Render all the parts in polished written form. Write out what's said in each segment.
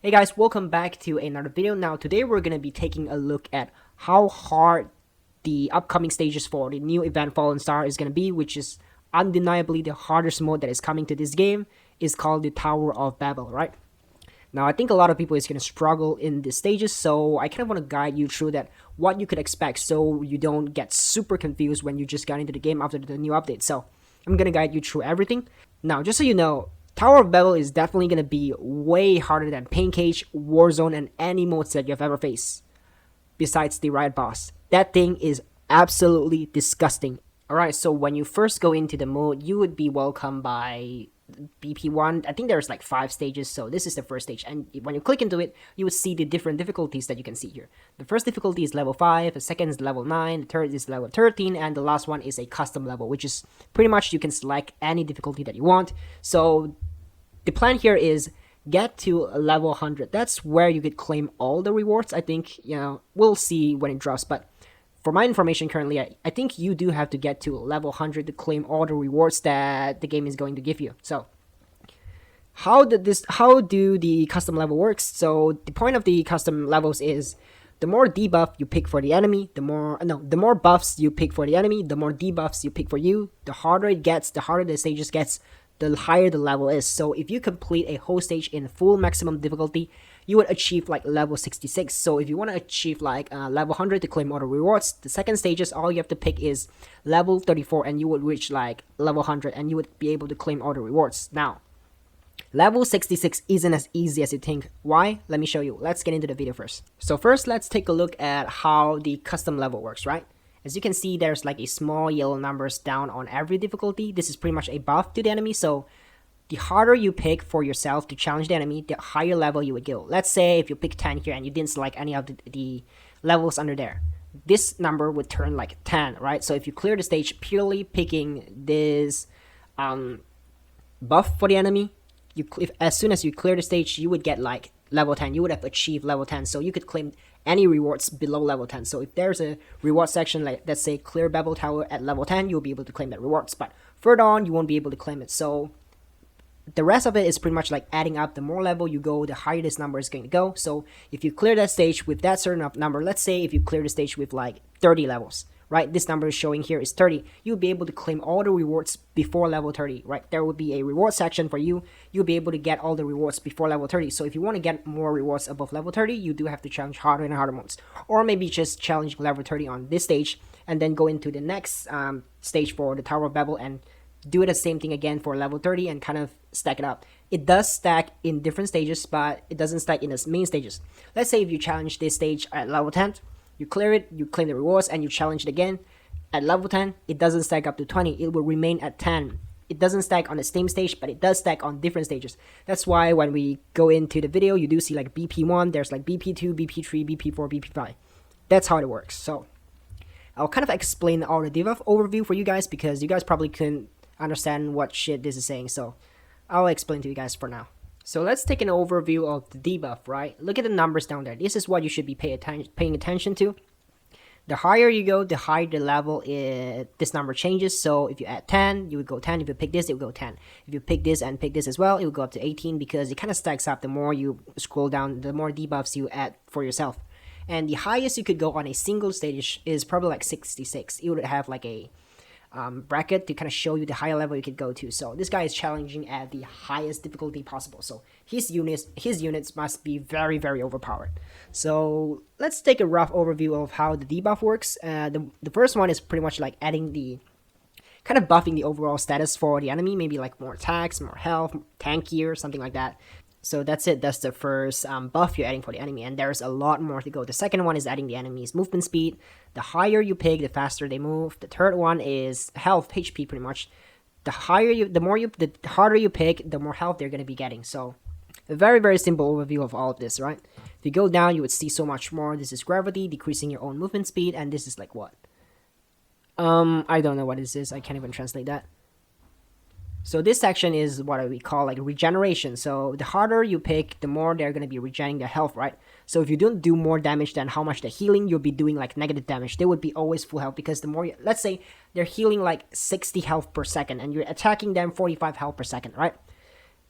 Hey guys, welcome back to another video. Now today we're going to be taking a look at how hard the upcoming stages for the new event Fallen Star is going to be, which is undeniably the hardest mode that is coming to this game, is called the Tower of Babel, right? Now I think a lot of people is going to struggle in these stages, so I kind of want to guide you through that, what you could expect, so you don't get super confused when you just got into the game after the new update. So I'm going to guide you through everything. Now just so you know, Tower of Babel is definitely going to be way harder than Pain Cage, Warzone, and any modes that you've ever faced, besides the Riot Boss. That thing is absolutely disgusting. Alright, so when you first go into the mode, you would be welcomed by BP1. I think there's like 5 stages, so this is the first stage. And when you click into it, you would see the different difficulties that you can see here. The first difficulty is level 5, the second is level 9, the third is level 13, and the last one is a custom level, which is pretty much you can select any difficulty that you want. So the plan here is get to level 100. That's where you could claim all the rewards. I think, we'll see when it drops, but for my information currently, I think you do have to get to level 100 to claim all the rewards that the game is going to give you. So how do the custom level works? So the point of the custom levels is the more debuff you pick for the enemy, the more buffs you pick for the enemy, the more debuffs you pick for you. The harder it gets, the harder the stages gets, the higher the level is. So if you complete a whole stage in full maximum difficulty, you would achieve like level 66. So if you want to achieve like level 100 to claim all the rewards, the second stages, all you have to pick is level 34 and you would reach like level 100 and you would be able to claim all the rewards. Now, level 66 isn't as easy as you think. Why? Let me show you. Let's get into the video first. So first, let's take a look at how the custom level works, right? As you can see, there's like a small yellow numbers down on every difficulty. This is pretty much a buff to the enemy, so the harder you pick for yourself to challenge the enemy, the higher level you would go. Let's say if you pick 10 here and you didn't select any of the levels under there, this number would turn like 10, right? So if you clear the stage purely picking this buff for the enemy, as soon as you clear the stage, you would get like level 10. You would have achieved level 10, so you could claim any rewards below level 10. So if there's a reward section, like let's say clear Babel Tower at level 10, you'll be able to claim that rewards, but further on you won't be able to claim it. So the rest of it is pretty much like adding up. The more level you go, the higher this number is going to go. So if you clear that stage with that certain number, let's say if you clear the stage with like 30 levels, right? This number is showing here is 30. You'll be able to claim all the rewards before level 30, right? There will be a reward section for you. You'll be able to get all the rewards before level 30. So if you want to get more rewards above level 30, you do have to challenge harder and harder modes. Or maybe just challenge level 30 on this stage and then go into the next stage for the Tower of Babel and do the same thing again for level 30 and kind of stack it up. It does stack in different stages, but it doesn't stack in the main stages. Let's say if you challenge this stage at level 10, you clear it, you claim the rewards, and you challenge it again. At level 10, it doesn't stack up to 20. It will remain at 10. It doesn't stack on the same stage, but it does stack on different stages. That's why when we go into the video, you do see like BP1, there's like BP2, BP3, BP4, BP5. That's how it works. So I'll kind of explain all the debuff overview for you guys because you guys probably couldn't understand what shit this is saying, so I'll explain to you guys for now. So let's take an overview of the debuff, right? Look at the numbers down there. This is what you should be paying attention to. The higher you go, the higher the level this number changes. So if you add 10, you would go 10. If you pick this, it would go 10. If you pick this and pick this as well, it will go up to 18 because it kind of stacks up. The more you scroll down, the more debuffs you add for yourself. And the highest you could go on a single stage is probably like 66. It would have like a bracket to kind of show you the higher level you could go to. So this guy is challenging at the highest difficulty possible. So his units must be very, very overpowered. So let's take a rough overview of how the debuff works. The first one is pretty much like adding the kind of buffing the overall status for the enemy, maybe like more attacks, more health, tankier, something like that. So that's it. That's the first buff you're adding for the enemy, and there's a lot more to go. The second one is adding the enemy's movement speed. The higher you pick, the faster they move. The third one is health, HP, pretty much. The harder you pick, the more health they're going to be getting. So a very, very simple overview of all of this, right? If you go down, you would see so much more. This is gravity, decreasing your own movement speed, and this is like what? I don't know what this is. I can't even translate that. So this section is what we call like regeneration. So the harder you pick, the more they're going to be regenerating their health, right? So if you don't do more damage than how much they're healing, you'll be doing like negative damage. They would be always full health because the more let's say they're healing like 60 health per second and you're attacking them 45 health per second, right?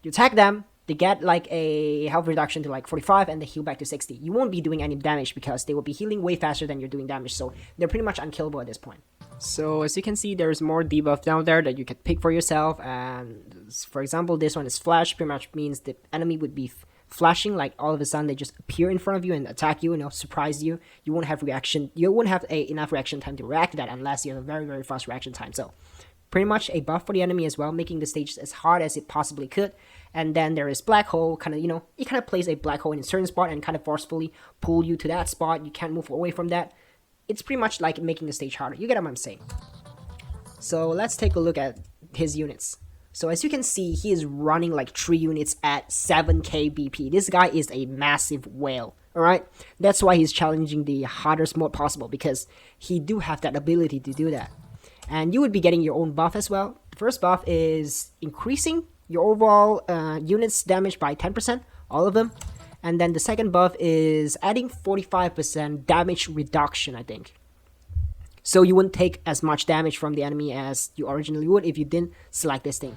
You attack them, They get like a health reduction to like 45 and they heal back to 60. You won't be doing any damage because they will be healing way faster than you're doing damage, so they're pretty much unkillable at this point. So as you can see, there's more debuff down there that you can pick for yourself, and for example, this one is flash, pretty much means the enemy would be flashing, like all of a sudden they just appear in front of you and attack you, surprise you. You won't have enough reaction time to react to that unless you have a very, very fast reaction time. So pretty much a buff for the enemy as well, making the stage as hard as it possibly could. And then there is black hole, kind of, it kind of plays a black hole in a certain spot and kind of forcefully pull you to that spot. You can't move away from that. It's pretty much like making the stage harder. You get what I'm saying? So let's take a look at his units. So as you can see, he is running like 3 units at 7k BP. This guy is a massive whale, alright? That's why he's challenging the hardest mode possible, because he do have that ability to do that. And you would be getting your own buff as well. The first buff is increasing your overall units damage by 10%, all of them. And then the second buff is adding 45% damage reduction, I think. So you wouldn't take as much damage from the enemy as you originally would if you didn't select this thing.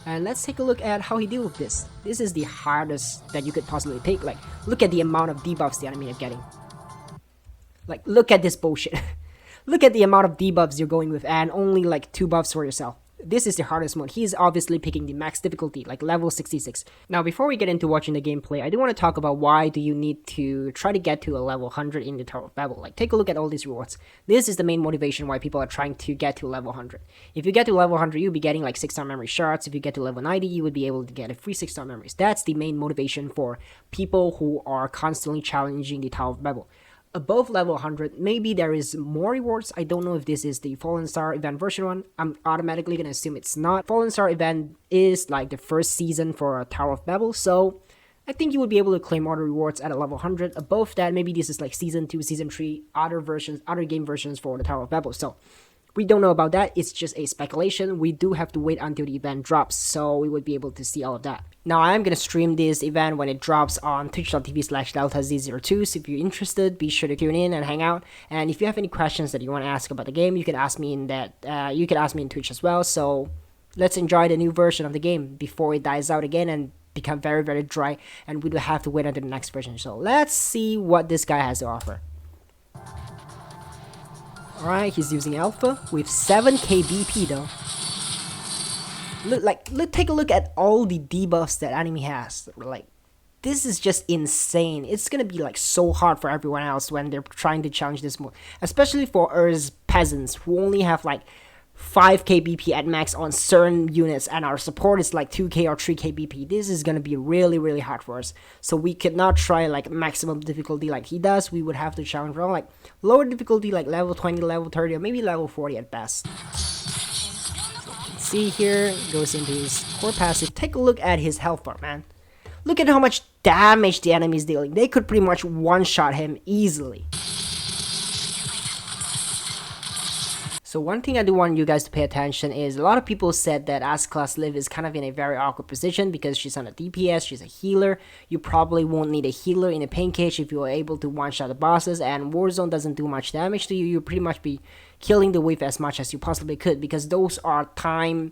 And let's take a look at how he deals with this. This is the hardest that you could possibly pick. Like, look at the amount of debuffs the enemy are getting. Like, look at this bullshit. Look at the amount of debuffs you're going with and only like 2 buffs for yourself. This is the hardest mode. He's obviously picking the max difficulty, like level 66. Now, before we get into watching the gameplay, I do want to talk about why do you need to try to get to a level 100 in the Tower of Babel. Like, take a look at all these rewards. This is the main motivation why people are trying to get to level 100. If you get to level 100, you'll be getting like 6-star memory shards. If you get to level 90, you would be able to get a free 6-star memories. That's the main motivation for people who are constantly challenging the Tower of Babel. Above level 100, maybe there is more rewards. I don't know if this is the Fallen Star event version 1. I'm automatically gonna assume it's not. Fallen Star event is like the first season for Tower of Babel, so I think you would be able to claim other rewards at a level 100. Above that, maybe this is like season 2, season 3, other game versions for the Tower of Babel. So we don't know about that. It's just a speculation. We do have to wait until the event drops, so we would be able to see all of that. Now, I am going to stream this event when it drops on twitch.tv/deltaz02, so if you're interested, be sure to tune in and hang out. And if you have any questions that you want to ask about the game, you can ask me in you can ask me in Twitch as well. So let's enjoy the new version of the game before it dies out again and become very, very dry, and we will have to wait until the next version. So let's see what this guy has to offer. Alright, he's using Alpha with 7k BP though. Take a look at all the debuffs that enemy has. Like, this is just insane. It's gonna be like so hard for everyone else when they're trying to challenge this mode, especially for Earth's peasants who only have like 5k BP at max on certain units, and our support is like 2k or 3k BP. This is gonna be really, really hard for us. So we could not try like maximum difficulty like he does. We would have to challenge around like lower difficulty, like level 20, level 30, or maybe level 40 at best. See here, goes into his core passive. Take a look at his health bar, man. Look at how much damage the enemy is dealing. They could pretty much one-shot him easily. So one thing I do want you guys to pay attention is a lot of people said that S-Class Liv is kind of in a very awkward position because she's on a DPS, she's a healer. You probably won't need a healer in a pain cage if you are able to one-shot the bosses, and Warzone doesn't do much damage to you. You'll pretty much be killing the wave as much as you possibly could because those are time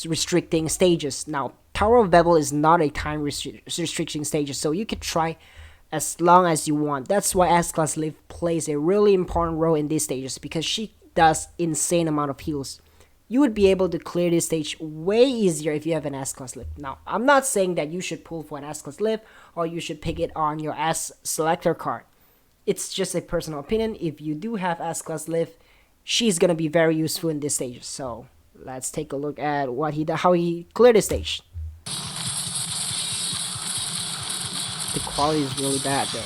restricting stages. Now, Tower of Babel is not a time restricting stage, so you could try as long as you want. That's why S-Class Liv plays a really important role in these stages, because she does insane amount of heals. You would be able to clear this stage way easier if you have an S-Class Liv. Now, I'm not saying that you should pull for an S-Class Liv or you should pick it on your S selector card. It's just a personal opinion. If you do have S-Class Liv, she's gonna be very useful in this stage. So let's take a look at how he cleared the stage. The quality is really bad though.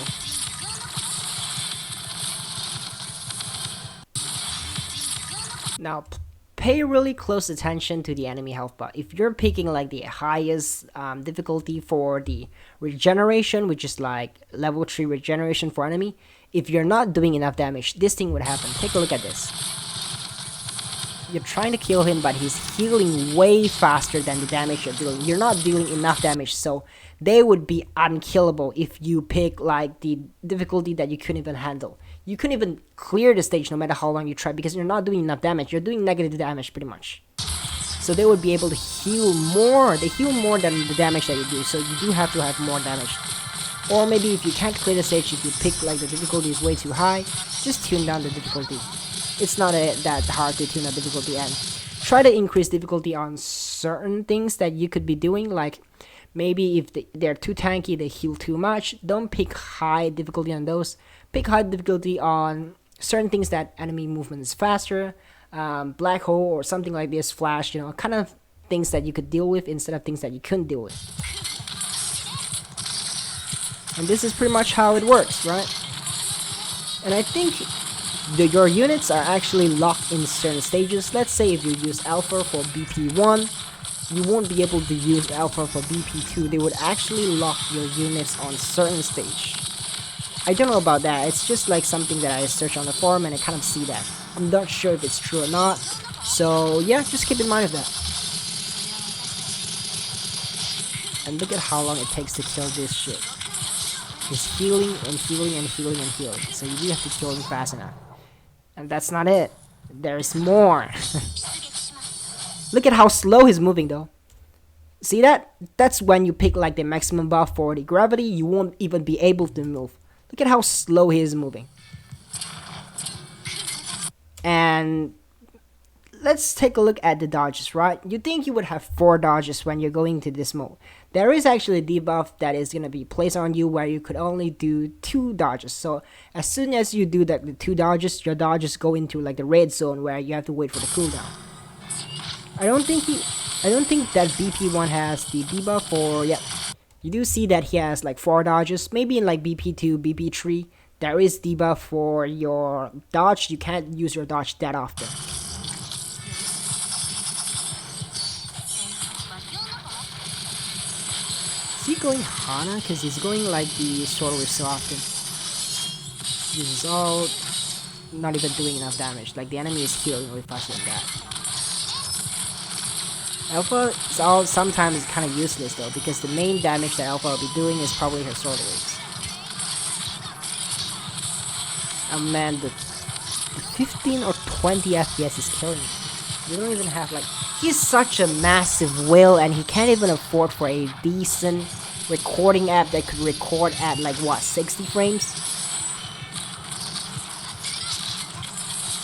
Now, pay really close attention to the enemy health bar. If you're picking like the highest difficulty for the regeneration, which is like level 3 regeneration for enemy, if you're not doing enough damage, this thing would happen. Take a look at this. You're trying to kill him, but he's healing way faster than the damage you're dealing. You're not dealing enough damage, so they would be unkillable if you pick like the difficulty that you couldn't even handle. You couldn't even clear the stage no matter how long you try because you're not doing enough damage. You're doing negative damage pretty much. So they would be able to heal more. They heal more than the damage that you do. So you do have to have more damage. Or maybe if you can't clear the stage, if you pick like the difficulty is way too high, just tune down the difficulty. It's not that hard to tune the difficulty, and try to increase difficulty on certain things that you could be doing. Like maybe if they're too tanky, they heal too much. Don't pick high difficulty on those. Pick high difficulty on certain things that enemy movement is faster, black hole or something like this, flash, kind of things that you could deal with instead of things that you couldn't deal with. And this is pretty much how it works, right? And I think your units are actually locked in certain stages. Let's say if you use Alpha for BP1, you won't be able to use Alpha for BP2. They would actually lock your units on certain stage. I don't know about that. It's just like something that I searched on the forum and I kind of see that. I'm not sure if it's true or not. So yeah, just keep in mind of that. And look at how long it takes to kill this shit. He's healing and healing and healing and healing. So you do have to kill him fast enough. And that's not it. There's more. Look at how slow he's moving though. See that? That's when you pick like the maximum buff for the gravity, you won't even be able to move. Look at how slow he is moving. And let's take a look at the dodges, right? You think you would have 4 dodges when you're going to this mode. There is actually a debuff that is going to be placed on you where you could only do 2 dodges. So as soon as you do the 2 dodges, your dodges go into like the red zone where you have to wait for the cooldown. I don't think that BP1 has the debuff, or yeah. You do see that he has like 4 dodges. Maybe in like BP2, BP3, there is debuff for your dodge. You can't use your dodge that often. Is he going Hana? Because he's going like the Sword Wave so often. This is all not even doing enough damage. Like the enemy is healing way faster than that. Alpha is all sometimes kind of useless though, because the main damage that Alpha will be doing is probably her Sword Waves. Oh man, the 15 or 20 FPS is killing me. You don't even have like... He's such a massive whale and he can't even afford for a decent recording app that could record at like what, 60 frames?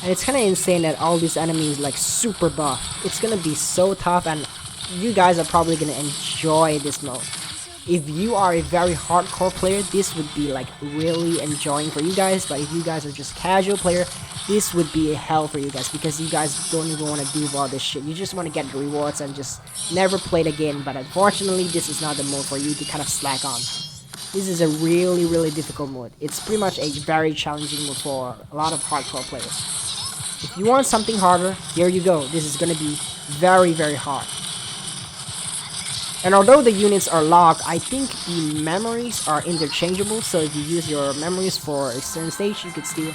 And it's kind of insane that all these enemies like super buff. It's gonna be so tough and you guys are probably gonna enjoy this mode. If you are a very hardcore player, this would be like really enjoying for you guys. But if you guys are just casual player, this would be a hell for you guys, because you guys don't even want to do all this shit. You just want to get the rewards and just never play it again. But unfortunately, this is not the mode for you to kind of slack on. This is a really, really difficult mode. It's pretty much a very challenging mode for a lot of hardcore players. If you want something harder, here you go. This is going to be very, very hard. And although the units are locked, I think the memories are interchangeable. So if you use your memories for a certain stage, you could still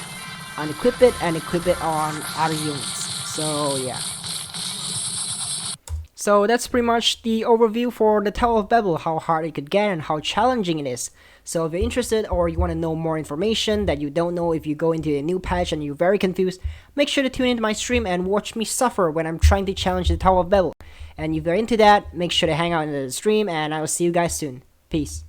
unequip it and equip it on other units. So yeah. So that's pretty much the overview for the Tower of Babel, how hard it could get and how challenging it is. So if you're interested or you want to know more information that you don't know if you go into a new patch and you're very confused, make sure to tune into my stream and watch me suffer when I'm trying to challenge the Tower of Babel. And if you're into that, make sure to hang out in the stream and I will see you guys soon. Peace.